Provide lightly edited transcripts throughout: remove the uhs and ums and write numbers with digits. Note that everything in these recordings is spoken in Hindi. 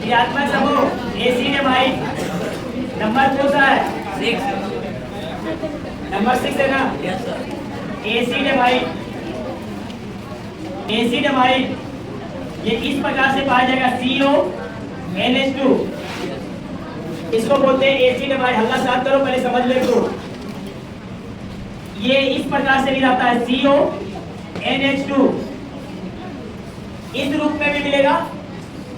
क्रियात्मक समूह एसिड एमाइड नंबर कौन सा है? 6 नंबर 6 है ना? एसिड एमाइड ये इस प्रकार से पाया जाएगा CONH2 इसको बोलते हैं एसिड एमाइड। हल्ला साफ करो पहले समझ ले तो ये इस प्रकार से भी रहता है CONH2 इस रूप में भी मिलेगा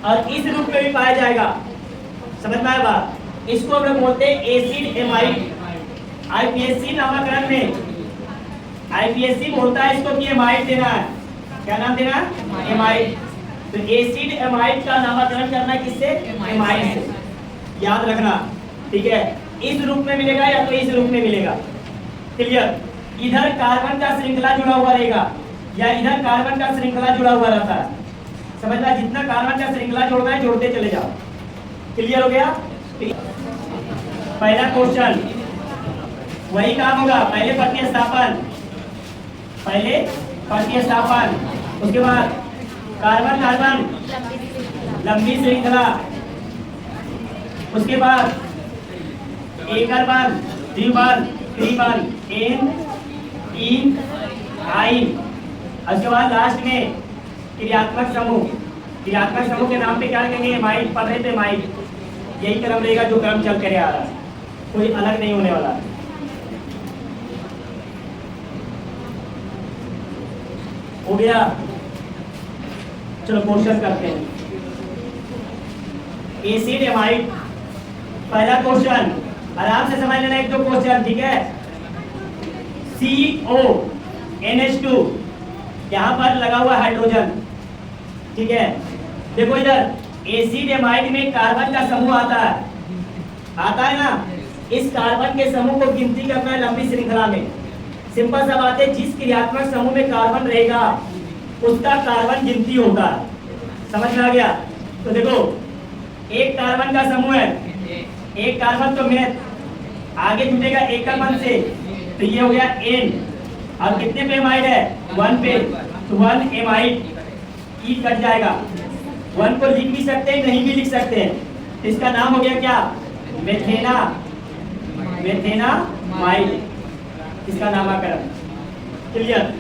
और इस रूप में भी पाया जाएगा। समझ में आया बात? इसको हम लोग बोलते हैं एसिड एमाइड। आईपीएससी नामकरण में आईपीएससी बोलता है इसको कि एमाइड देना है। क्या नाम देना है? एमाइड। तो एसिड एमाइड का नामकरण करना है किससे? एमाइड से। याद रखना, ठीक है? इस रूप में मिलेगा या तो इस रूप में मिलेगा। क्लियर? इधर कार्बन का श्रृंखला जुड़ा हुआ रहेगा या इधर कार्बन का श्रृंखला जुड़ा हुआ रहता है। समझ लो, जितना कार्बन का श्रृंखला जोड़ना है जोड़ते चले जाओ। क्लियर हो गया? पहला क्वेश्चन वही काम होगा, पहले प्रतिस्थापन, उसके बाद कार्बन कार्बन लंबी श्रृंखला, उसके बाद एकल बंध, द्विबंध, त्रिबंध, एन इन आइन, उसके बाद लास्ट में क्रियात्मक समूह के नाम पे क्या कहेंगे? एमाइड। पढ़ रहे थे एमाइड। यही क्रम रहेगा जो क्रम चल कर आ रहा है, कोई अलग नहीं होने वाला। हो गया? चलो क्वेश्चन करते हैं। एसिड एमाइड पहला क्वेश्चन आराम से समझ लेना, एक दो क्वेश्चन, ठीक है? CONH2 यहाँ पर लगा हुआ हाइड्रोजन, ठीक है? देखो इधर एसिड एमाइड में कार्बन का समूह आता है ना? इस कार्बन के समूह को गिनती करना है लंबी श्रृंखला में। सिंपल सा बात है, जिस क्रियात्मक समूह में कार्बन रहेगा उसका कार्बन गिनती होता है। समझ में आ गया? तो देखो एक कार्बन का समूह है, एक कार्बन तो में आगे जुड़ेगा एकल बंध से, तो ये हो गया N। और कितने पे एमाइड है? 1 पे, तो 1 एमाइड ई कट जाएगा। 1 को लिख भी सकते हैं, नहीं भी लिख सकते हैं। इसका नाम हो गया क्या? मेथेनामाइड, इसका नामकरण। क्लियर?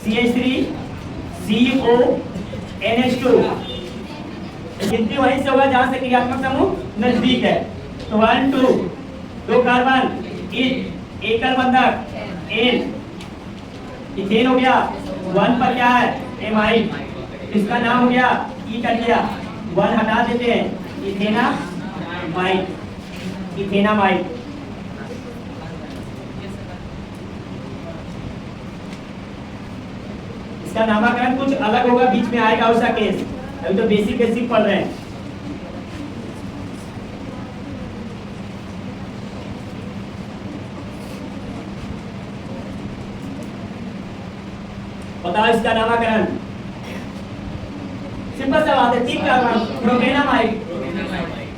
CH3CONH2 गिनती वहीं से होगा जहां से क्रियात्मक समूह नजदीक है। तो 1 2 दो कार्बन, एकल बंधक एन, इथेन हो गया। 1 पर क्या है? एमाइड, इसका नाम हो गया ई कर दिया, 1 हटा देते हैं, इथेनामाइड। इसका नामकरण कुछ अलग होगा, बीच में आएगा उसका केस। अभी तो बेसिक पढ़ रहे हैं। बताओ इसका नामकरण। सिंपल सा बात है, 3 कार्बन,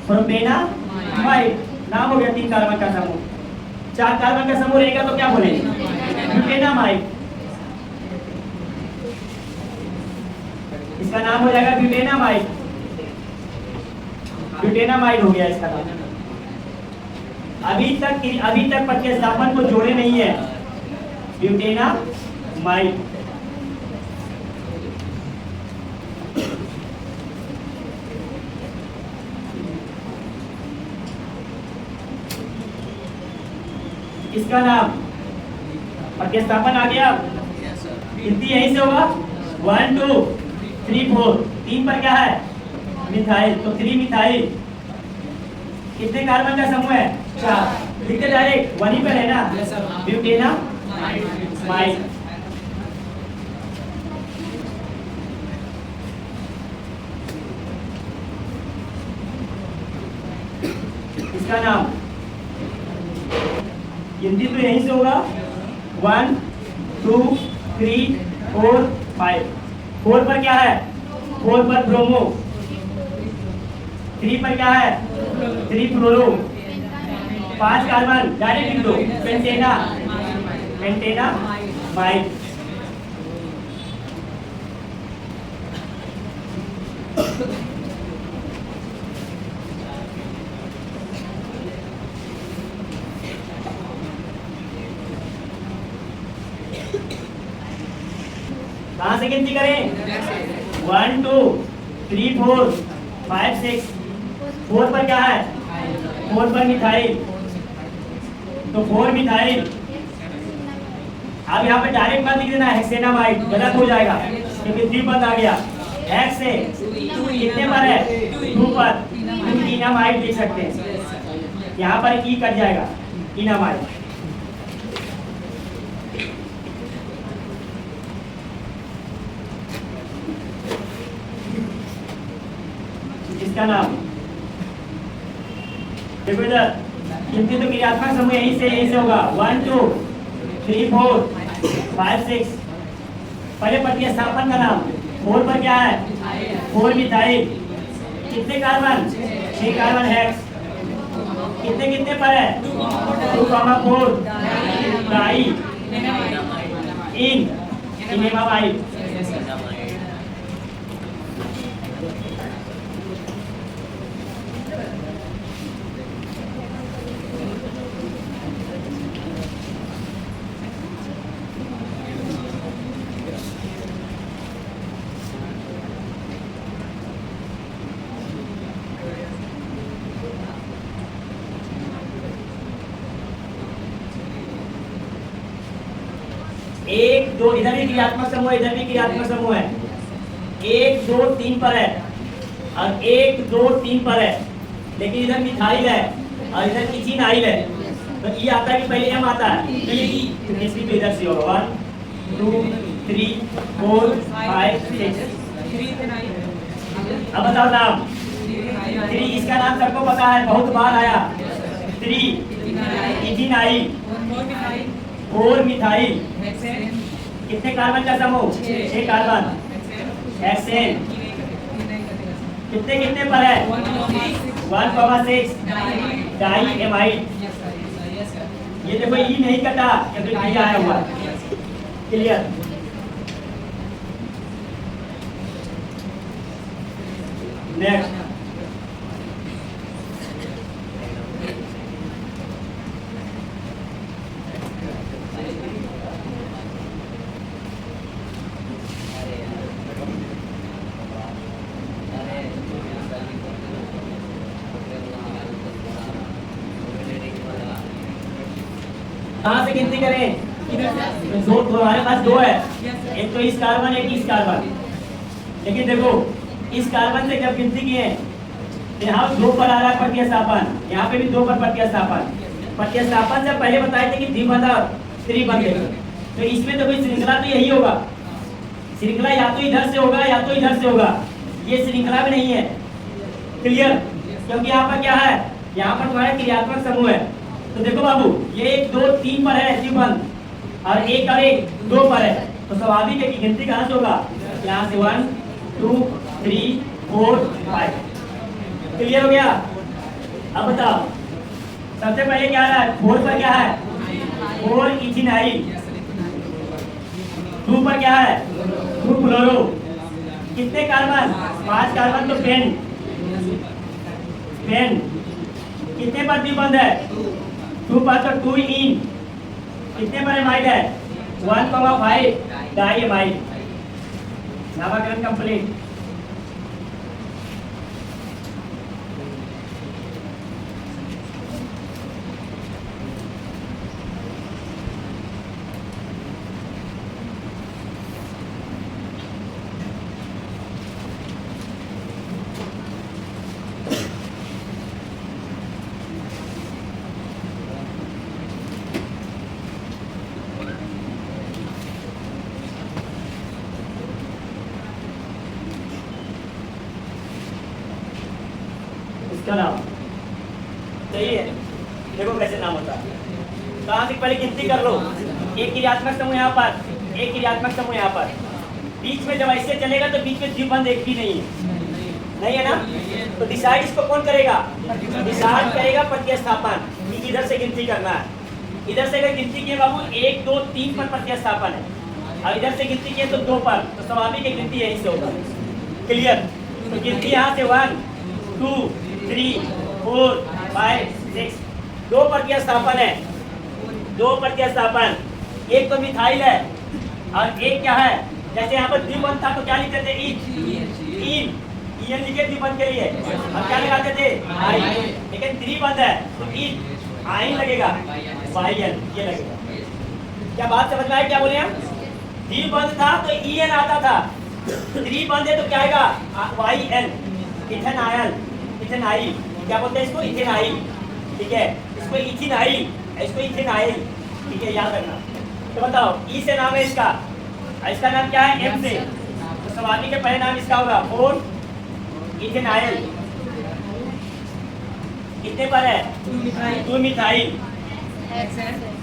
प्रोपेनामाइड नाम हो गया 3 कार्बन का समूह। 4 कार्बन का समूह रहेगा तो क्या बोलेंगे? ब्यूटेनामाइड। इसका नाम हो जाएगा ब्यूटेनामाइड हो गया इसका नाम। अभी तक प्रतिस्थापन को जोड़े नहीं है, ब्यूटेनामाइड। इसका नाम प्रतिस्थापन आ गया। गिनती यहीं से होगा, 1 2 3 4। 3 पर क्या है? मिथाइल, तो 3 मिथाइल। कितने कार्बन का समूह है? 4। लिखते डायरेक्ट, वहीं पर है ना? ब्यूटेनामाइड। इसका नाम गिनती तो यहीं से होगा, 1 2 3 4 5। 4 पर क्या है? 4 पर ब्रोमो। 3 पर क्या है? 3 फ्लोरो। 5 कार्बन, डायरेक्ट लिख दो, पेंटेनामाइड। कहाँ से गिनती करें? 1 2 3 4 5 6। 4 पर क्या है? 4 पर मिथाइल, तो 4 मिथाइल। अब यहाँ पे डायरेक्ट मत लिख देना हेक्सेनामाइड, गलत हो जाएगा क्योंकि द्विपद आ गया। हेक्स से कितने पर है? 2 पर, इनामाइड लिख सकते हैं। यहाँ पर ई कट जाएगा, इनामाइड। इसका नाम देखो इधर, गिनती तो क्रियात्मक समूह यहीं से होगा। 1 2 3 4 5 6। पहले प्रतिस्थापन का नाम। 4 पर क्या है? 4 मिथाइल। कितने कार्बन? 6 carbon hex. कितने कितने पर है? 2 4 डाई इनेमामाइड। एक दो, इधर भी क्रियात्मक समूह, इधर भी क्रियात्मक समूह है। 1 2 3 पर है और 1 2 3 पर है, लेकिन इधर मिथाइल है और इधर इथेनाइल है, तो ये आता है कि पहले एम आता है, तो ये इसकी तो इधर से होगा। 1 2 3 4 5 6। अब बताओ नाम। 3, इसका नाम सबको पता है, बहुत बार आया। 3 इथेनाइल, 4 मिथाइल। कितने कार्बन का समूह? 6 कार्बन। हेक्सेन कितने कितने पर है? 1,6 डाई एमाइड। ये देखो ई नहीं कटा क्योंकि क्रिया आया हुआ। क्लियर? नेक्स्ट, कहाँ से गिनती करें? दो, हमारे पास 2 है, एक तो इस कार्बन, एक इस कार्बन। लेकिन देखो इस कार्बन से जब गिनती किए, यहाँ 2 पर आ रहा है प्रतिस्थापन, यहाँ पे भी 2 पर प्रतिस्थापन। प्रतिस्थापन से पहले बताए थे कि द्विबंध और त्रिबंध, तो इसमें तो कोई श्रृंखला तो यही होगा। श्रृंखला या तो इधर से होगा या तो इधर से होगा, ये श्रृंखला में नहीं है। क्लियर? क्योंकि यहाँ पर क्या है? यहाँ पर तुम्हारा क्रियात्मक समूह है। तो देखो बाबू, ये 1 2 3 पर है द्विबंध और 1 और 1 2 पर है, तो स्वाभाविक है कि गिनती कहाँ से होगा? यहाँ से 1 2 3 4 5। क्लियर हो गया? अब बताओ, सबसे पहले क्या रहा है? 4 पर क्या है? 4 इथेनाइल। 2 पर क्या है? 2 फ्लोरो। कितने कार्बन? 5 कार्बन, तो पेन। कितने पर द्विबंध है? 2 पर, तो 2 इन। कितने पर एमाइड है? 1,5 डाई एमाइड। नामकरण कंप्लीट। इसका नाम सही है। देखो कैसे नाम होता है। कहाँ से पहले गिनती कर लो। एक क्रियात्मक समूह यहाँ पर, एक क्रियात्मक समूह यहाँ पर। बीच में जब ऐसे चलेगा तो बीच में द्विबंध एक भी नहीं है, नहीं है ना? तो डिसाइड इसको कौन करेगा? डिसाइड करेगा प्रतिस्थापन, कि इधर से गिनती करना है। इधर से अगर गिनती किए बाबू 1 2 3 पर प्रतिस्थापन है और इधर से गिनती किए तो 2 पर, तो स्वाभाविक है गिनती यहीं से होगा। क्लियर? तो गिनती यहाँ से 1 2 3 4 5 6, 2 प्रतिस्थापन है। 2 प्रतिस्थापन, एक तो मिथाइल है और एक क्या है? जैसे यहाँ पर द्विबंध था तो क्या लिखते थे? इन इन लिखे द्विबंध के लिए हम क्या लगाते थे? आई। लेकिन त्रिबंध है तो इन आइन लगेगा, वाइन ये लगेगा। क्या बात समझ में आई? क्या बोले हम? द्विबंध था तो ईएन आता था, त्रिबंध है तो क्या आएगा? Y N. इथेनॉल, इथेनॉल क्या बोलते हैं इसको? इथेनॉल, ठीक है। इसको इथेनॉल, इसको इथेनॉल, ठीक है, याद रखना। तो बताओ ई से नाम है इसका, इसका नाम क्या है? एम से, तो समाधि के पहले नाम इसका होगा 4 इथेनॉल। कितने पर है? 2 मिथाइल।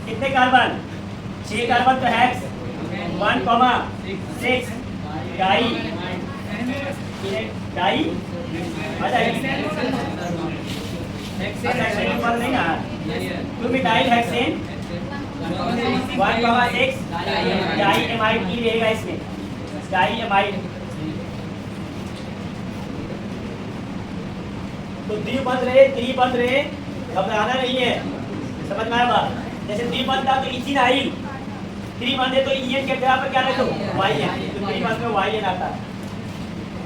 कितने कार्बन? 6 कार्बन, तो हेक्स 1,6 डाई, डाई नहीं ना, 2 मिथाइल हेक्सेन 1,6 डाई एमाइड की रहेगा इसमें, डाई एमाइड। तो द्विबंध रहे, त्रिबंध रहे, घबराना नहीं है, समझ में आया बात? जैसे द्विबंध था तो इथेनॉल, त्रिबंध है तो ईएन के जगह पर क्या लिखो? वाई एन, तो त्रिबंध में वाई एन आता है।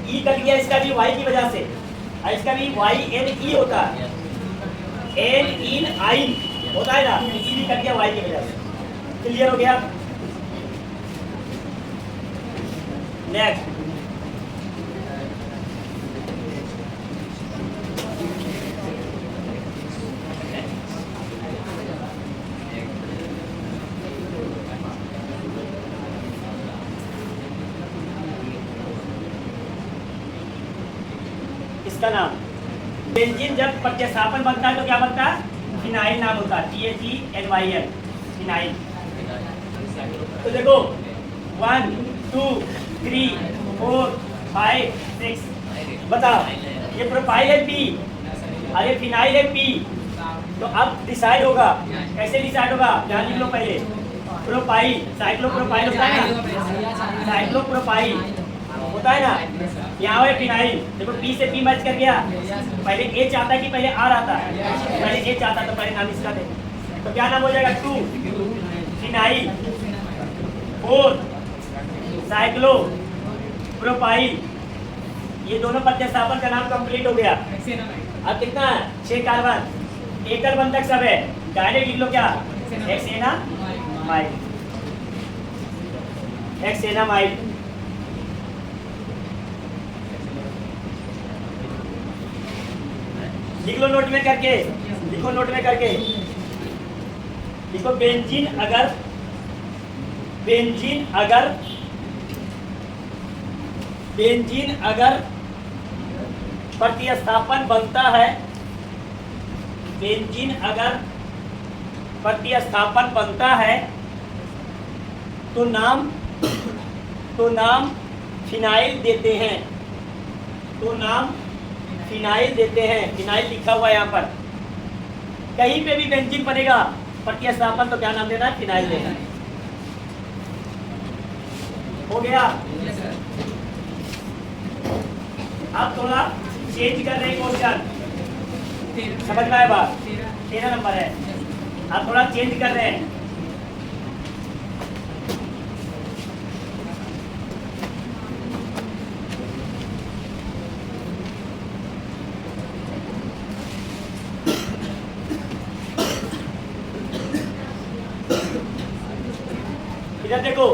ई कट गया इसका भी वाई की वजह से, और इसका भी वाई एन ई होता है, एन इन आइन होता है ना, ई भी कट गया वाई की वजह से। क्लियर हो गया? नेक्स्ट इसका नाम बेंजीन जब प्रतिस्थापन बनता है तो क्या बनता है? फिनाइल नाम होता है, THENYL, फिनाइल। तो देखो 1 2 3 4 5 6, बताओ ये प्रोपाइल है P और ये फिनाइल है P। तो अब डिसाइड होगा, कैसे डिसाइड होगा? ध्यान लिख लो पहले। प्रोपाइल, साइक्लोप्रोपाइल होता है ना, साइक्लोप्रोपाइल होता है ना, यहाँ है फिनाइल। देखो P से P मैच कर गया, पहले H आता है कि पहले R आता है? पहले H आता तो पहले नाम इसका दे, तो क्या नाम हो जाएगा? 2 फिनाइल, 4 साइक्लो प्रोपाइल। ये दोनों प्रतिस्थापन का नाम कंप्लीट हो गया। अब कितना है? 6 कार्बन, एकल बंधक सब है, डायरेक्ट लिख लो क्या? हेक्सेनामाइड, हेक्सेनामाइड। लिख लो नोट में करके, लिखो नोट में करके, लिखो बेंजीन अगर, बेंजीन अगर, बेंजीन अगर प्रतिस्थापन बनता है, बेंजीन अगर प्रतिस्थापन बनता है तो नाम फिनाइल देते हैं, तो नाम फिनाइल देते हैं। फिनाइल लिखा हुआ है यहाँ पर, कहीं पे भी बेंजीन बनेगा प्रतिस्थापन तो क्या नाम देना है? फिनाइल देना है। हो गया? अब थोड़ा चेंज कर रहे हैं क्वेश्चन, समझ में आया बात? 13 नंबर है, अब थोड़ा चेंज कर रहे हैं। इधर देखो,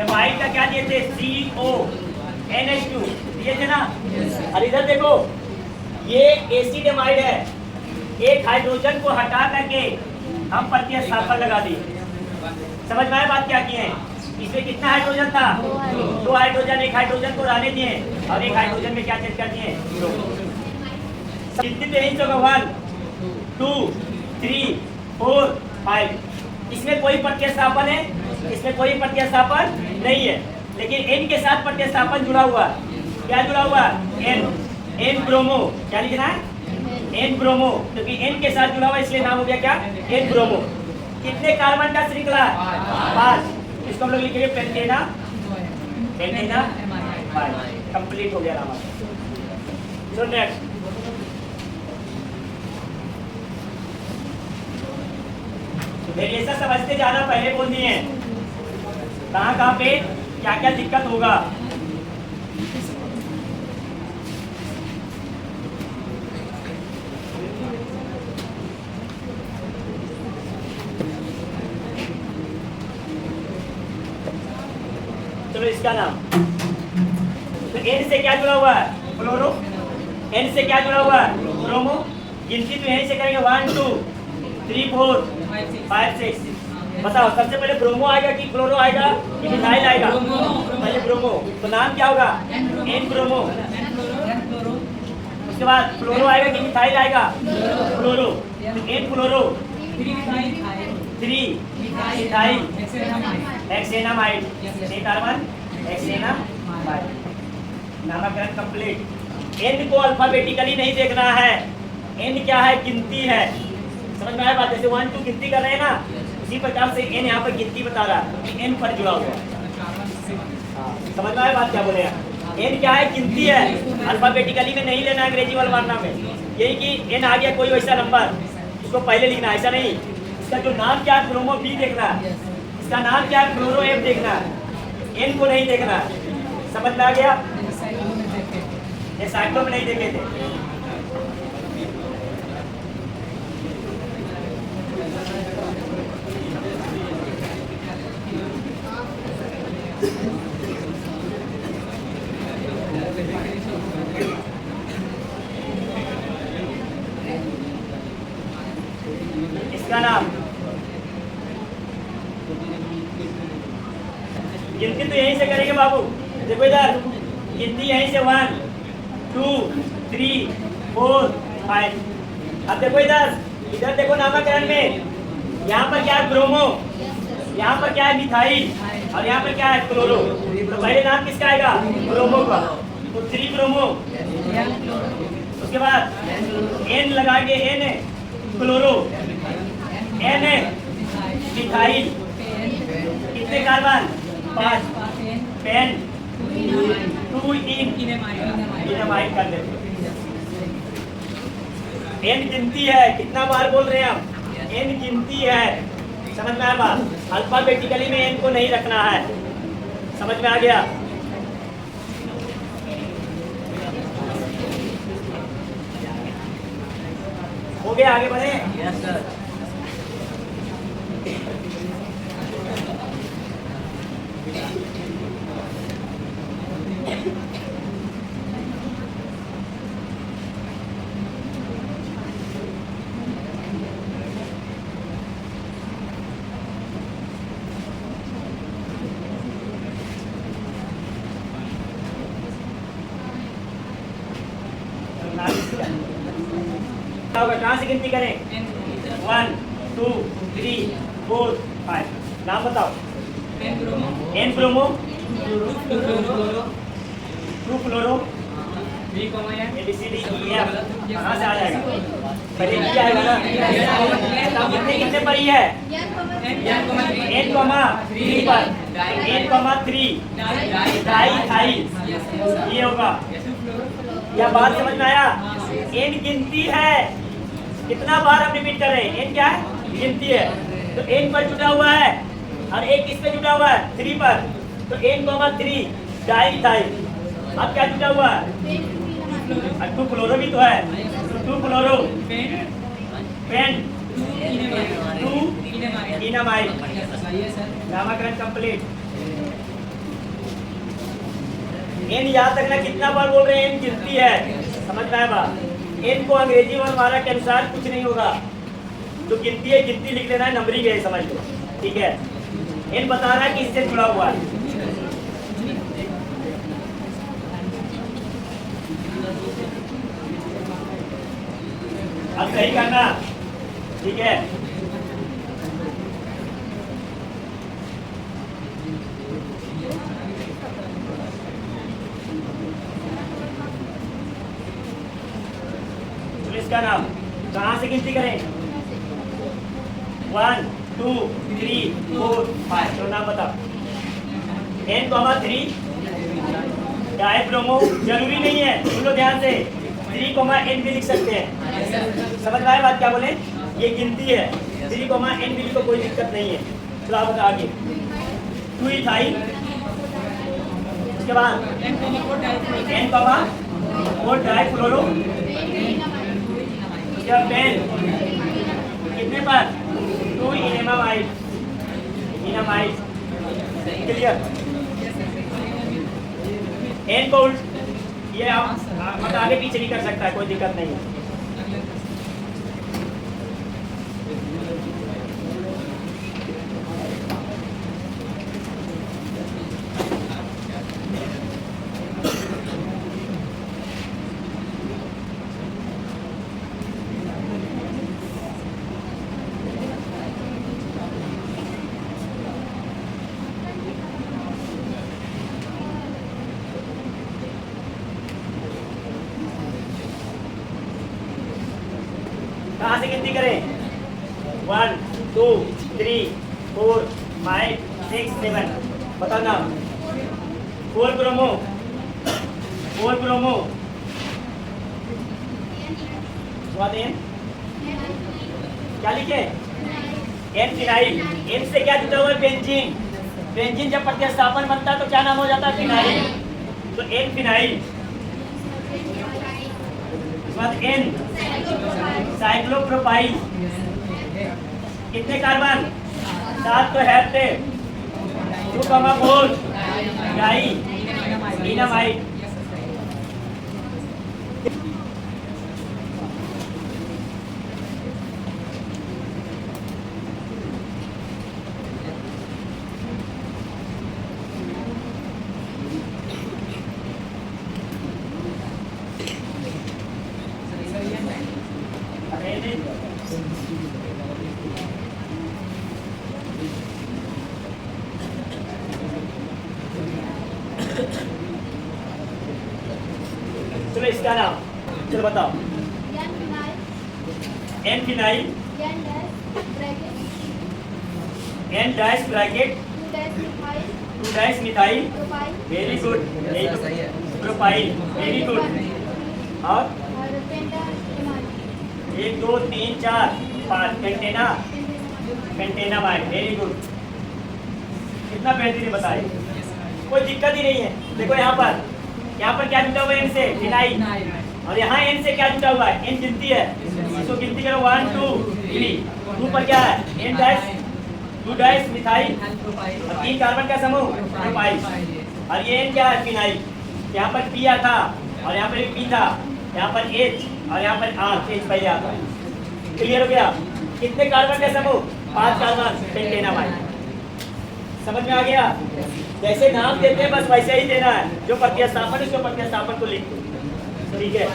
एमाइड का क्या दिए थे? CONH2 दिए थे ना। और इधर देखो, ये एसिड एमाइड है, एक हाइड्रोजन को हटा करके हम प्रतिस्थापन लगा दिए। समझ में आया बात? क्या किए हैं? इसमें कितना हाइड्रोजन था? 2 हाइड्रोजन, एक हाइड्रोजन को रहने दिए और एक हाइड्रोजन में क्या चेंज कर दिए? कितनी तो इंच होगा? 1 2 3 4 5। इसमें कोई प्रतिस्थापन है? इसमें कोई प्रतिस्थापन नहीं है, लेकिन N के साथ प्रतिस्थापन जुड़ा हुआ। क्या जुड़ा हुआ? N bromo. क्या लिखना है? N ब्रोमो, क्योंकि N के साथ जुड़ा हुआ इसलिए नाम हो गया क्या? N bromo. कितने कार्बन का श्रृंखला? 5। इसको हम लोग लिखेंगे पेंटेना, पेंटेना 5। कंप्लीट हो गया नाम। सो नेक्स्ट, वेरिएशन समझते जाना, पहले बोल दिए कहाँ पे? क्या क्या दिक्कत होगा। चलो इसका नाम, तो एन से क्या जुड़ा हुआ है? फ्लोरो। एन से क्या जुड़ा हुआ है? ब्रोमो। गिनती तो यहीं से करेंगे 1 2 3 4 5 6। बताओ सबसे पहले ब्रोमो आएगा कि फ्लोरो आएगा कि मिथाइल आएगा? पहले ब्रोमो, तो नाम क्या होगा? N bromo. उसके बाद फ्लोरो आएगा कि मिथाइल आएगा? Fluoro. N fluoro 3 methyl hexanamide, 6 carbon hexanamide. नामकरण कंप्लीट। एन को अल्फाबेटिकली नहीं देखना है, एन क्या है? गिनती है। समझ में आया बात? जैसे 1 2 गिनती कर रहे हैं ना, उसी प्रकार से एन यहाँ पर गिनती बता रहा है, एन पर जुड़ा हुआ है। समझ में आया बात क्या बोले? एन क्या है? गिनती है। अल्फाबेटिकली में नहीं लेना अंग्रेजी वाला मानना में, यही कि एन आ गया कोई वैसा नंबर उसको पहले लिखना, ऐसा नहीं। इसका जो नाम क्या है? ब्रोमो बी देखना है। इसका नाम क्या है? फ्लोरो एफ देखना है, एन को नहीं देखना है। समझ में आ गया? ये साइक्लो में नहीं देखे थे। इसका नाम, गिनती तो यहीं से करेंगे बाबू। देखो इधर गिनती यहीं से 1 2 3 4 5। अब देखो इधर, इधर देखो नामकरण में, यहाँ पर क्या है? ब्रोमो, यहाँ पर क्या है? मिथाइल, और यहाँ पर क्या है? क्लोरो। तो पहले नाम किसका आएगा? ब्रोमो का, तो 3 ब्रोमो। उसके बाद एन लगा के, एन क्लोरो, एन मिथाइल, कितने कार्बन? 5। पेन 2 इनमाइड कर देते। एन गिनती है, कितना बार बोल रहे हैं हम? एन गिनती है। समझ में आया बात? अल्फाबेटिकली में एन को नहीं रखना है। समझ में आ गया? हो गया, आगे बढ़े? Yes sir. कहाँ से गिनती करें? 1 2 3 4 5। नाम बताओ। एन ब्रोमो, 2 फ्लोरो, ABCD EF। कहाँ से आ जाएगा? पहले क्या आएगा ना? कितने पर ही है? एन कॉमा 3 पर, एन कॉमा 3 डाई, ये होगा। यह बात समझ में आया? एन गिनती है। कितना बार हम रिपीट कर रहे हैं? एन क्या है? गिनती है। तो एन पर जुड़ा हुआ है, और एक किस पे जुड़ा हुआ है? 3 पर, तो एन कॉमा 3 डाई। अब क्या जुड़ा हुआ है? 2 फ्लोरो भी तो है, 2 फ्लोरो पेन 2 इनमाइड। नामकरण कंप्लीट। एन याद रखना, कितना बार बोल रहे हैं? एन गिनती है। समझ में आया बात? एन को अंग्रेजी वर्णमाला के अनुसार कुछ नहीं होगा, जो गिनती है गिनती लिख लेना है, नंबरिंग है, समझ लो। ठीक है? एन बता रहा है कि इससे जुड़ा हुआ है। अब सही करना, ठीक है? इसका नाम कहाँ से गिनती करें? 1 2 3 4 5। तो नाम बताओ। एन कॉमा 3 डाई ब्रोमो, जरूरी नहीं है, सुन लो ध्यान से। 3 कॉमा एन भी लिख सकते हैं। समझ में आए बात क्या बोले? ये गिनती है, 3 कॉमा एन भी लिखो, कोई दिक्कत नहीं है। तो आप बता आगे। 2 इथाइल उसके बाद एन कमा 4 डाइफ्लोरो, उसके बाद पेन कितने पर 2 इनेमामाइड, क्लियर। एन को ये आप आगे पीछे भी कर सकता है, कोई दिक्कत नहीं है। कहाँ से गिनती करें? 1 2 3 4 5 6 7, बताओ ना। 4 ब्रोमो, क्या लिखे? N phenyl. एन से क्या जुड़ा हुआ है? बेंजीन। बेंजीन जब प्रतिस्थापन बनता है तो क्या नाम हो जाता है? फिनाइल। तो एन फिनाइल। N cyclopropyl. कितने कार्बन? 7 तो हेप्टे 2,4 डाइइनामाइड। चलो इसका नाम, चलो बताओ। N phenyl, N dash bracket 2 dash methyl, very good, propyl, very good. और 1 2 3 4 5 पेंटेनामाइड, वेरी गुड। कितना बेहतरीन बताए, कोई दिक्कत ही नहीं है। देखो यहाँ पर क्या जुटा हुआ है? एन से फिनाइल, और यहाँ एन से क्या जुटा हुआ है? एन गिनती है, इसको गिनती करो 1 2 3। 2 पर क्या है? एन डैश 2 डैश मिथाइल, और 3 कार्बन का समूह प्रोपाइल, और ये एन क्या है? फिनाइल। यहाँ पर पी था और यहाँ पर एक पी था, यहाँ पर एच और यहाँ पर आर, एच पहले आता है। क्लियर हो गया? कितने कार्बन का समूह? 5 कार्बन, पेंटेनामाइड। समझ में आ गया? जैसे नाम देते हैं बस वैसे ही देना है, जो प्रतिस्थापन उसको प्रतिस्थापन को लिख दो, ठीक है।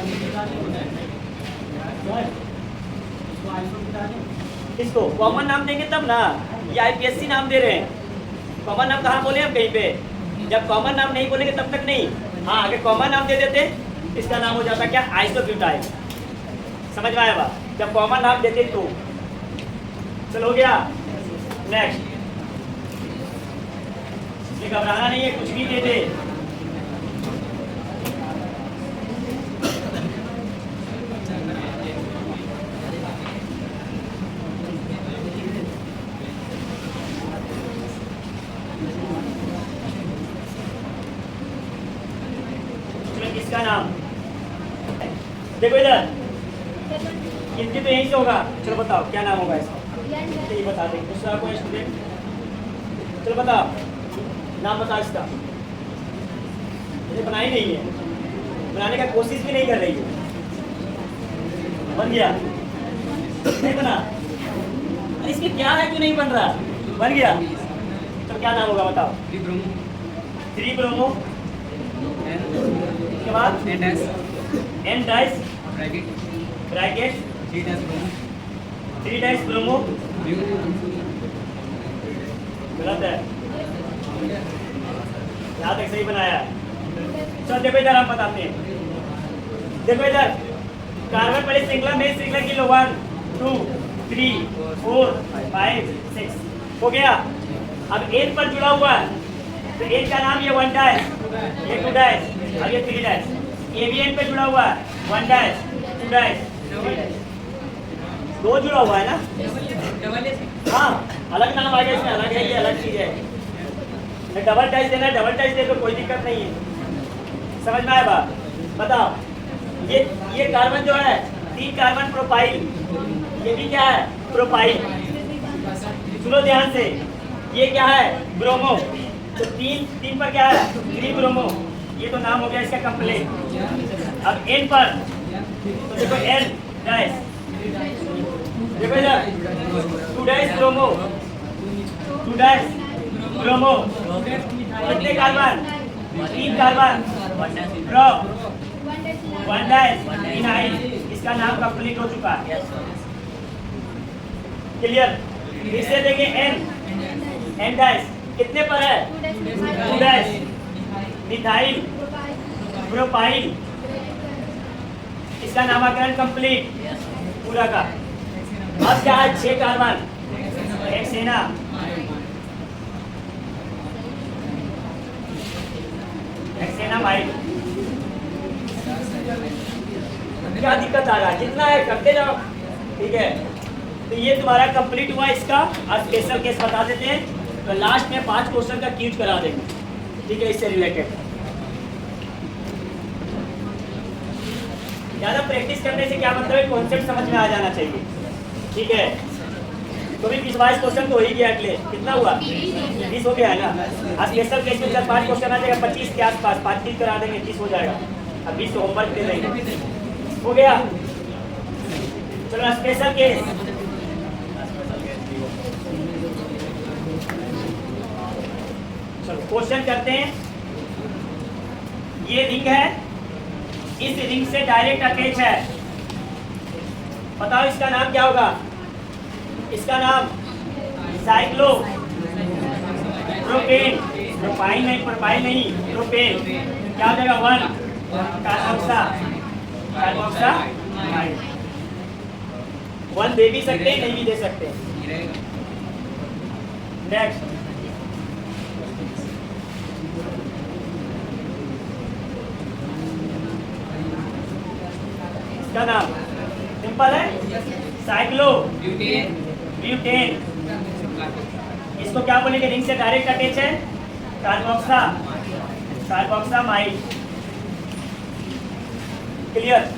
इसको कॉमन नाम देंगे तब ना, ये आईपीएससी नाम दे रहे हैं। कॉमन नाम कहाँ बोले हम? कहीं पे। जब कॉमन नाम नहीं बोलेंगे तब तक नहीं। हाँ, अगर कॉमन नाम दे देते इसका नाम हो जाता क्या? आइसोब्यूटाइल। समझ में आया बात? जब कॉमन नाम देते तो। चलो हो गया। नेक्स्ट, घबराना नहीं है, कुछ भी दे दे। इसका नाम देखो इधर, गिनती तो यहीं से होगा। चलो बताओ क्या नाम होगा इसका? यही बता देंगे। दूसरा कोई स्टूडेंट? चलो बताओ नाम, बता इसका। ये बनाई नहीं है, बनाने का कोशिश भी नहीं कर रही है। बन गया? नहीं बना? अरे इसमें क्या है, क्यों नहीं बन रहा? बन गया तो क्या नाम होगा बताओ? 3 ब्रोमो, उसके बाद N dash bracket 3 dash bromo. गलत है, यहाँ तक सही बनाया है। चलो देखो इधर, हम बताते हैं। देखो इधर, कार्बन पहले श्रृंखला में श्रृंखला की लो 1 2 3 4 5 6 हो गया। अब एन पर जुड़ा हुआ है तो एन का नाम ये 1 डैश, ये 2 डैश और ये 3 डैश। ए भी एन पे जुड़ा हुआ है 1 डैश 2 डैश 3 डैश। 2 जुड़ा हुआ है ना? हाँ, अलग नाम आ गया इसमें, अलग है, ये अलग चीज है। डबल टाइच देना है, डबल टाइच दे तो कोई दिक्कत नहीं है। समझ में आया बात? बताओ, ये कार्बन जो है 3 कार्बन प्रोपाइल, ये भी क्या है? प्रोपाइल। सुनो ध्यान से, ये क्या है? ब्रोमो। तो 3 पर क्या है? 3 ब्रोमो। ये तो नाम हो गया इसका कंप्लीट। अब N पर तो देखो N डैश, देखो इधर 2 डैश ब्रोमो, 2 डैश ब्रोमो। कितने कार्बन? 3 कार्बन। ड्रॉप 1 डैश इनाइल। इसका नाम कंप्लीट हो चुका है। क्लियर? फिर से देंगे N डैश कितने पर है? 2 डैश मिथाइल प्रोपाइल। इसका नामकरण कंप्लीट पूरा का। अब क्या है? 6 कार्बन हेक्सेना, हेक्सेनामाइड। क्या दिक्कत आ रहा है? कितना है करते जाओ, ठीक है। तो ये तुम्हारा कंप्लीट हुआ इसका। आज स्पेशल केस बता देते हैं, तो लास्ट में 5 क्वेश्चन का क्यूज करा देंगे, ठीक है, इससे रिलेटेड। ज़्यादा प्रैक्टिस करने से क्या मतलब है? कॉन्सेप्ट समझ में आ जाना चाहिए, ठीक है। तो भी 20-22 क्वेश्चन तो हो ही गया। अगले कितना हुआ? 20 हो गया है ना। आज स्पेशल केस में जब 5 क्वेश्चन आ जाएगा 25 के आसपास, 5 करा देंगे, 30 हो जाएगा। अब 20 होमवर्क दे देंगे, हो गया। चलो स्पेशल केस। चलो क्वेश्चन करते हैं। ये रिंग है, इस रिंग से डायरेक्ट अटैच है। बताओ इसका नाम क्या होगा? इसका नाम साइक्लो प्रोपेन। प्रोपाइन नहीं, प्रोपाइन नहीं, प्रोपेन। क्या हो जाएगा? 1 कार्बोक्सामाइड। 1 दे भी सकते हैं, नहीं भी दे सकते। नेक्स्ट, इसका नाम सिंपल है, साइक्लो ब्यूटेन। इसको क्या बोलेंगे? रिंग से डायरेक्ट अटैच है, कार्बोक्सामाइड। क्लियर?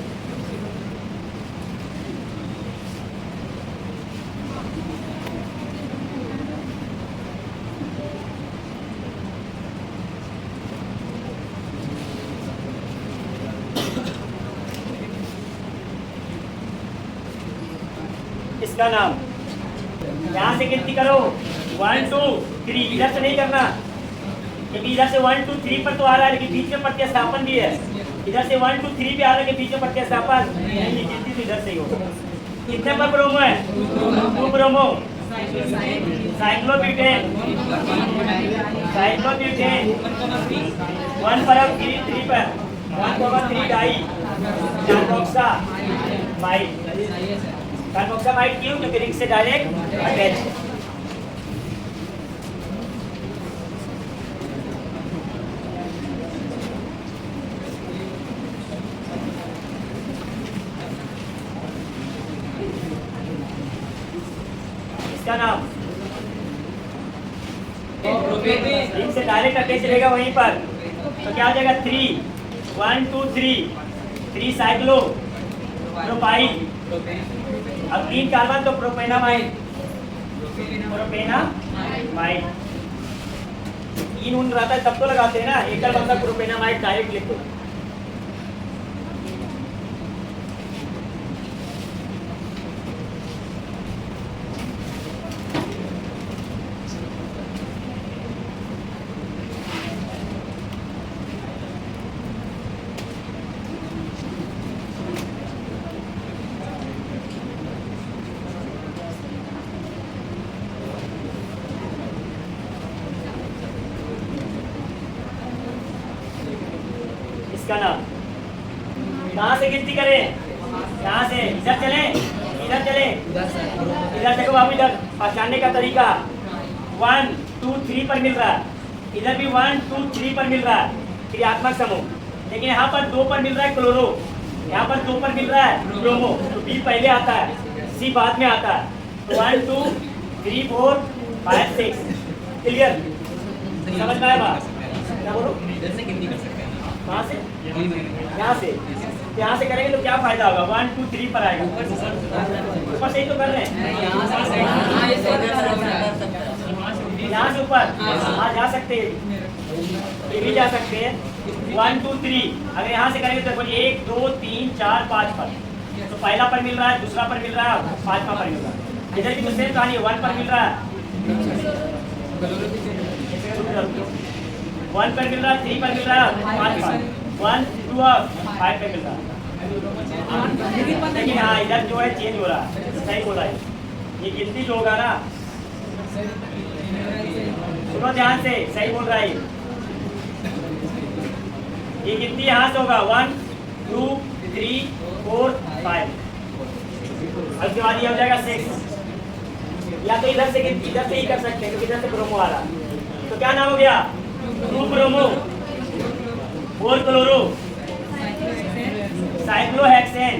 इसका नाम, यहां से गिनती करो 1 2 3। इधर से नहीं करना, क्योंकि इधर से 1 2 3 पर तो आ रहा है, लेकिन बीच में प्रतिस्थापन भी है। इधर से 1 2 3 पे आ रहा है, लेकिन बीच में प्रतिस्थापन नहीं, गिनती तो इधर से ही होगा। कितने पर ब्रोमो है? 2 ब्रोमो। साइक्लोब्यूटेन, साइक्लोब्यूटेन 1 पर, अब 3 पर 1/3 डाई कार्बोक्सामाइड। कार्बोक्सामाइड क्यों? क्योंकि रिंग से डायरेक्ट अटैच। इसका नाम रिंग से डायरेक्ट अटैच रहेगा वहीं पर, तो क्या हो जाएगा? 3 1 2 3 साइक्लो प्रोपाइल। अब 3 कार्बन तो प्रोपेनामाइड, प्रोपेनामाइड। 3 उन रहता है तब तो लगाते हैं ना, एकल मतलब प्रोपेनामाइड डायरेक्ट लिख दो। इसका नाम, कहाँ से गिनती करें? यहाँ से। इधर चले, इधर चले, इधर देखो बाबू, इधर पहचानने का तरीका 1 2 3 पर मिल रहा है, इधर भी 1 2 3 पर मिल रहा है क्रियात्मक समूह, लेकिन यहाँ पर 2 पर मिल रहा है क्लोरो, यहाँ पर 2 पर मिल रहा है ब्रोमो। तो बी पहले आता है, सी बाद में आता है। तो 1 2 3 4 5 6। क्लियर? समझ में आया बात? क्या बोलो? कहाँ से? यहाँ से। यहाँ से करेंगे तो क्या फायदा होगा? 1 2 3 पर आएगा। ऊपर से ही तो कर रहे हैं। यहाँ से ऊपर हाँ जा सकते हैं, ये भी जा सकते हैं। 1 2 3 अगर यहाँ से करेंगे तो 1 2 3 4 5 पर, तो पहला पर मिल रहा है, दूसरा पर मिल रहा है, पांचवा पर मिल रहा है। इधर की सेम कहानी है, 1 पर मिल रहा है, 1 पर मिल रहा है, 3 पर मिल रहा है, 5 पर, 1 2 और 5 पे मिल रहा है। लेकिन हाँ इधर जो है चेंज हो रहा है, सही बोला है। ये गिनती जो होगा ना, सुनो ध्यान से, सही बोल रहा है ये गिनती यहाँ से होगा 1 2 3 4 5, उसके बाद ये हो जाएगा 6। या तो इधर से ही कर सकते हैं क्योंकि इधर से ब्रोमो आ रहा है। तो क्या नाम हो गया? 2 ब्रोमो 4 क्लोरो साइक्लोहेक्सेन।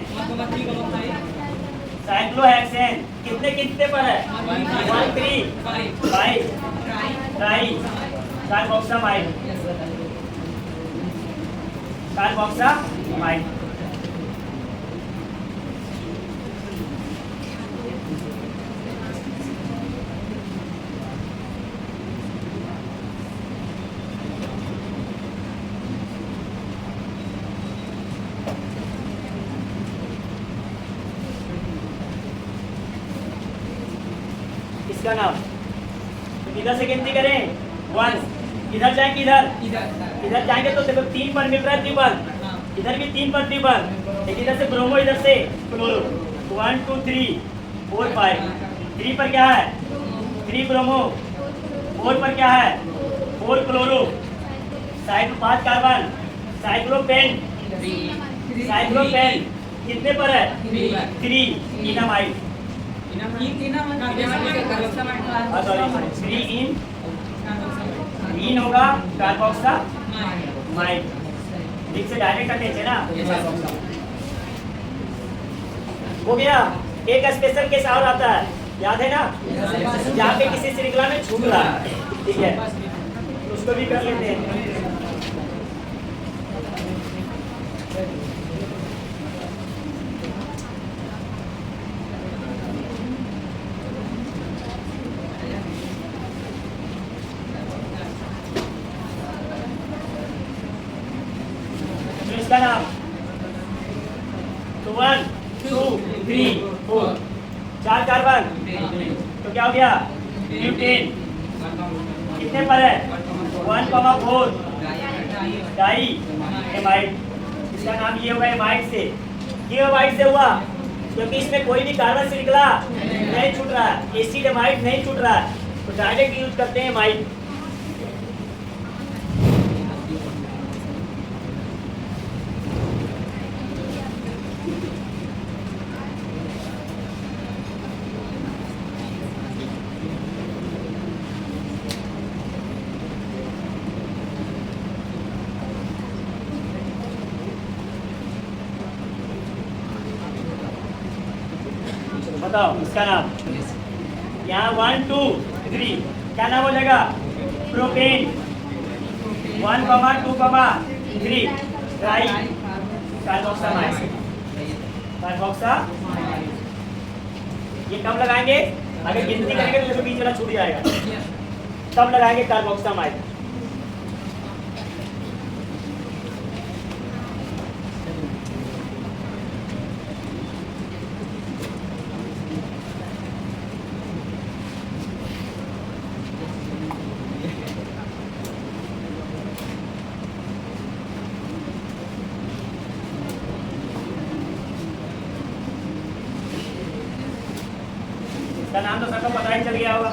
साइक्लोहेक्सेन कितने कितने पर है? 1 3 5 ट्राई कार्बोक्सामाइड। कार्बोक्सामाइड इसका नाम। तो इधर से गिनती करें 1, इधर जाएंगे, इधर जाएंगे तो देखो 3 पर मिल रहा है ट्रिपल, इधर भी 3 पर ट्रिपल, लेकिन इधर से ब्रोमो इधर से क्लोरो। 1 2 3 4 5, 3 पर क्या है? 3 ब्रोमो, 4 पर क्या है? 4 क्लोरो, साइड 5 कार्बन, साइक्लोपेन। साइक्लोपेन कितने पर है? 3 इनामाइड। 3 होगा कार्बोक्सामाइड। ठीक से डायरेक्ट करते हैं ना। हो गया। एक स्पेशल केस और आता है, याद है ना, जहाँ पे किसी श्रृंखला में छूट रहा है, ठीक है, उसको भी कर लेते हैं। इसका नाम तो 1 2 3 4, 4 कार्बन, तो क्या हो गया? ब्यूटेन। कितने पर है? 1,4 डाई एमाइड। इसका नाम ये होगा एमाइड से। क्यों एमाइड से हुआ? क्योंकि इसमें कोई भी कार्बन श्रृंखला नहीं छूट रहा है, एसिड एमाइड नहीं छूट रहा है, तो डायरेक्ट यूज करते हैं एमाइड। बताओ इसका नाम। यहाँ 1 2 3 क्या नाम हो जाएगा? प्रोपेन। 1 2 3 try carboxamide. ये कब लगाएंगे? अगर गिनती करेंगे तो बीच वाला छूट जाएगा, तब लगाएंगे कार्बोक्सामाइड। का नाम तो सबको पता ही चल गया होगा,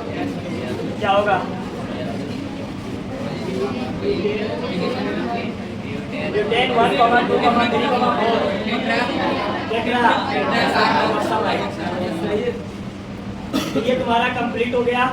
क्या होगा? ब्यूटेन 1 2 3 4 ये तुम्हारा कंप्लीट हो गया।